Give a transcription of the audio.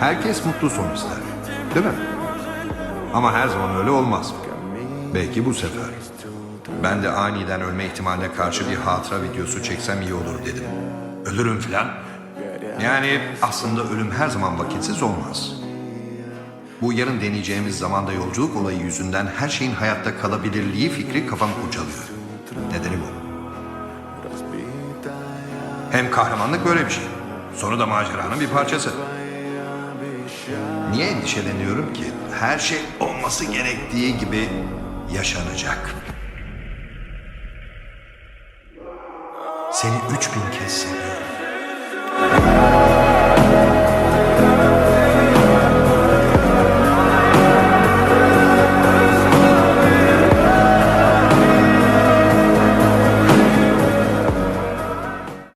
Herkes mutlu son ister, değil mi? Ama her zaman öyle olmaz. Belki bu sefer. Ben de aniden ölme ihtimaline karşı bir hatıra videosu çeksem iyi olur dedim. Ölürüm filan. Yani aslında ölüm her zaman vakitsiz olmaz. Bu yarın deneyeceğimiz zamanda yolculuk olayı yüzünden her şeyin hayatta kalabilirliği fikri kafamı kurcalıyor. Nedeni bu. Hem kahramanlık böyle bir şey. Sonu da maceranın bir parçası. Niye endişeleniyorum ki? Her şey olması gerektiği gibi yaşanacak. Seni 3000 kez seviyorum.